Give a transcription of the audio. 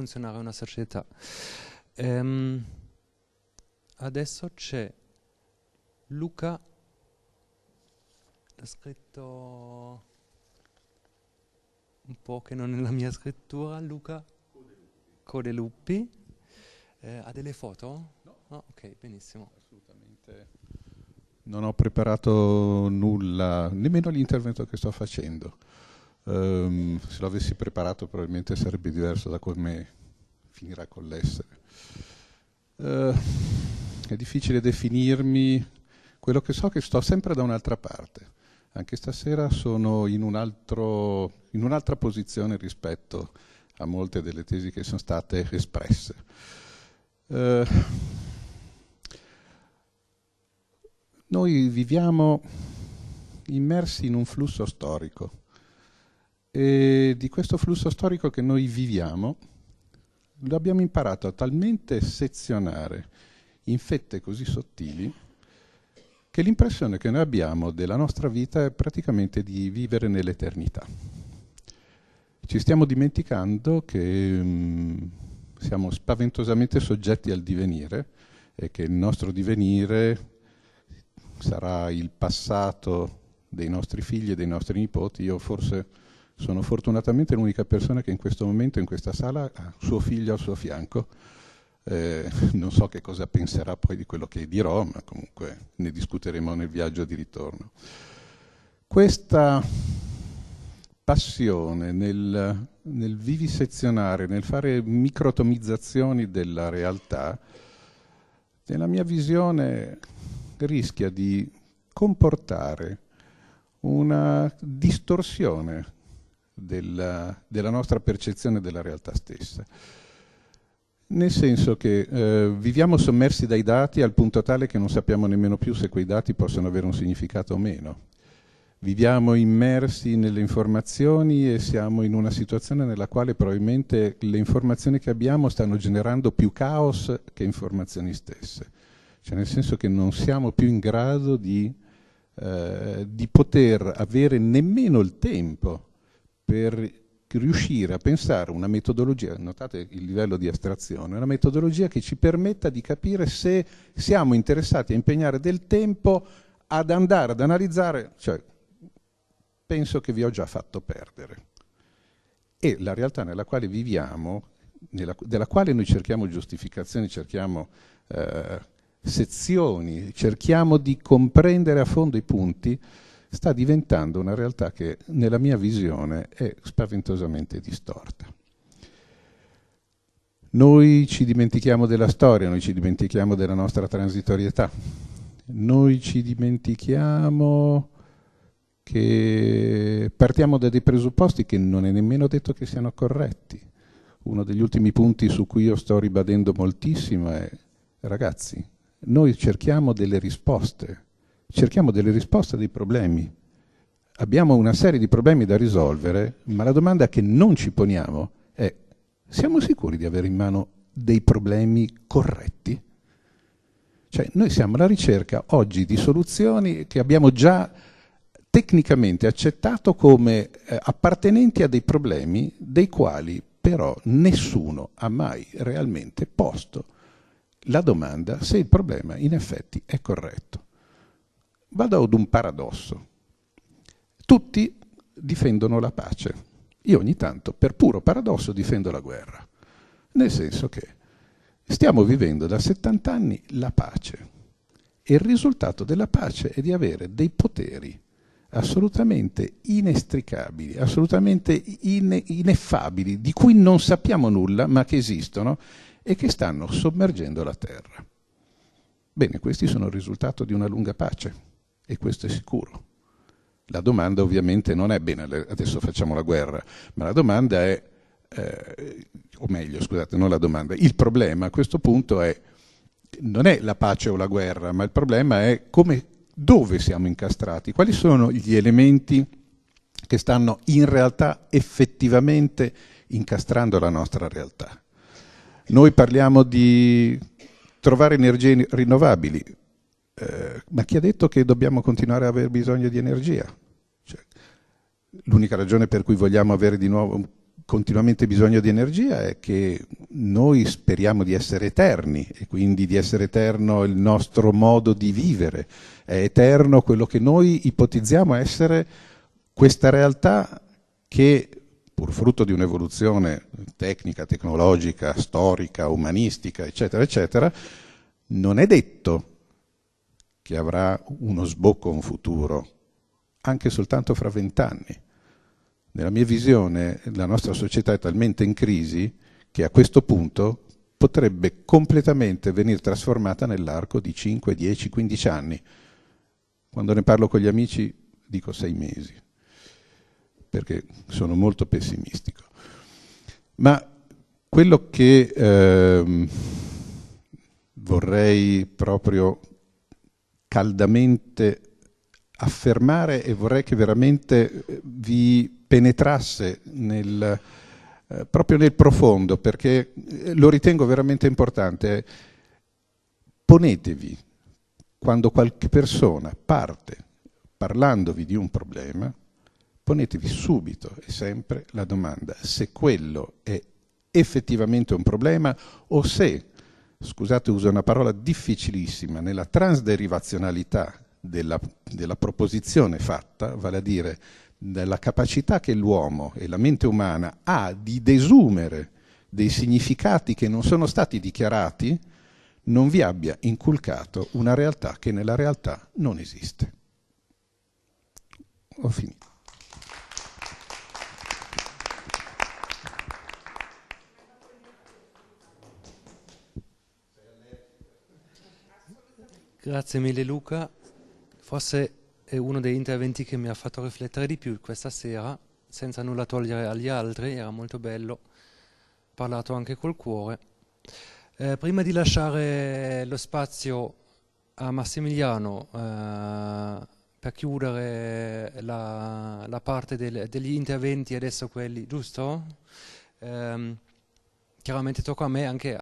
funzionare una società. Adesso c'è Luca, ha scritto un po' che non è la mia scrittura, Luca Codeluppi. Ha delle foto? No. Ah, ok, benissimo. Assolutamente. Non ho preparato nulla, nemmeno l'intervento che sto facendo. Se lo avessi preparato probabilmente sarebbe diverso da come finirà con l'essere. È difficile definirmi. Quello che so è che sto sempre da un'altra parte. Anche stasera sono in un'altra posizione rispetto a molte delle tesi che sono state espresse. Noi viviamo immersi in un flusso storico e di questo flusso storico che noi viviamo lo abbiamo imparato a talmente sezionare in fette così sottili che l'impressione che noi abbiamo della nostra vita è praticamente di vivere nell'eternità. Ci stiamo dimenticando che siamo spaventosamente soggetti al divenire e che il nostro divenire sarà il passato dei nostri figli e dei nostri nipoti. Io forse sono fortunatamente l'unica persona che in questo momento in questa sala ha suo figlio al suo fianco. Non so che cosa penserà poi di quello che dirò, ma comunque ne discuteremo nel viaggio di ritorno. Questa passione nel vivisezionare, nel fare microtomizzazioni della realtà, nella mia visione rischia di comportare una distorsione della nostra percezione della realtà stessa. Nel senso che viviamo sommersi dai dati al punto tale che non sappiamo nemmeno più se quei dati possono avere un significato o meno. Viviamo immersi nelle informazioni e siamo in una situazione nella quale probabilmente le informazioni che abbiamo stanno generando più caos che informazioni stesse. Cioè nel senso che non siamo più in grado di poter avere nemmeno il tempo per riuscire a pensare una metodologia, notate il livello di astrazione, una metodologia che ci permetta di capire se siamo interessati a impegnare del tempo ad andare ad analizzare, cioè penso che vi ho già fatto perdere. E la realtà nella quale viviamo, della quale noi cerchiamo giustificazioni, cerchiamo sezioni, cerchiamo di comprendere a fondo i punti, sta diventando una realtà che nella mia visione è spaventosamente distorta. Noi ci dimentichiamo della storia, noi ci dimentichiamo della nostra transitorietà, noi ci dimentichiamo che partiamo da dei presupposti che non è nemmeno detto che siano corretti. Uno degli ultimi punti su cui io sto ribadendo moltissimo è: ragazzi, noi cerchiamo delle risposte dei problemi. Abbiamo una serie di problemi da risolvere, ma la domanda che non ci poniamo è: siamo sicuri di avere in mano dei problemi corretti? Cioè, noi siamo alla ricerca oggi di soluzioni che abbiamo già tecnicamente accettato come appartenenti a dei problemi dei quali però nessuno ha mai realmente posto la domanda se il problema in effetti è corretto. Vado ad un paradosso. Tutti difendono la pace. Io ogni tanto, per puro paradosso, difendo la guerra. Nel senso che stiamo vivendo da 70 anni la pace e il risultato della pace è di avere dei poteri assolutamente inestricabili, assolutamente ineffabili, di cui non sappiamo nulla, ma che esistono e che stanno sommergendo la terra. Bene, questi sono il risultato di una lunga pace, e questo è sicuro. La domanda ovviamente non è: bene, adesso facciamo la guerra, ma la domanda è, o meglio, scusate, non la domanda, il problema a questo punto non è la pace o la guerra, ma il problema è dove siamo incastrati, quali sono gli elementi che stanno in realtà effettivamente incastrando la nostra realtà. Noi parliamo di trovare energie rinnovabili, ma chi ha detto che dobbiamo continuare a aver bisogno di energia? Cioè, l'unica ragione per cui vogliamo avere di nuovo continuamente bisogno di energia è che noi speriamo di essere eterni e quindi di essere eterno il nostro modo di vivere, è eterno quello che noi ipotizziamo essere questa realtà che, pur frutto di un'evoluzione tecnica, tecnologica, storica, umanistica, eccetera, eccetera, non è detto che avrà uno sbocco, un futuro, anche soltanto fra 20 anni. Nella mia visione la nostra società è talmente in crisi che a questo punto potrebbe completamente venire trasformata nell'arco di 5, 10, 15 anni. Quando ne parlo con gli amici dico 6 mesi, perché sono molto pessimistico. Ma quello che vorrei proprio caldamente affermare e vorrei che veramente vi penetrasse proprio nel profondo, perché lo ritengo veramente importante. Ponetevi, quando qualche persona parte parlandovi di un problema, ponetevi subito e sempre la domanda se quello è effettivamente un problema o se, scusate, uso una parola difficilissima, nella transderivazionalità della proposizione fatta, vale a dire della capacità che l'uomo e la mente umana ha di desumere dei significati che non sono stati dichiarati, non vi abbia inculcato una realtà che nella realtà non esiste. Ho finito. Grazie mille Luca, forse è uno degli interventi che mi ha fatto riflettere di più questa sera, senza nulla togliere agli altri, era molto bello, parlato anche col cuore. Prima di lasciare lo spazio a Massimiliano per chiudere la parte degli interventi, adesso quelli, giusto? Chiaramente tocca a me anche